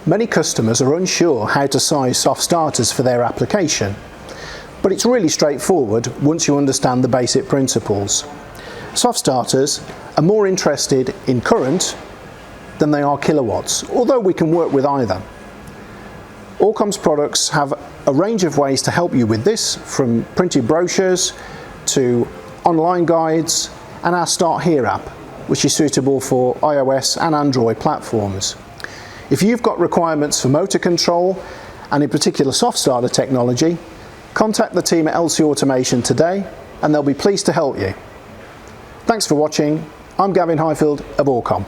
Many customers are unsure how to size soft starters for their application, but it's really straightforward once you understand the basic principles. Soft starters are more interested in current than they are kilowatts, although we can work with either. AuCom's products have a range of ways to help you with this, from printed brochures to online guides and our Start Here app, which is suitable for iOS and Android platforms. If you've got requirements for motor control and in particular soft starter technology, contact the team at LC Automation today and they'll be pleased to help you. Thanks for watching. I'm Gavin Highfield of AuCom.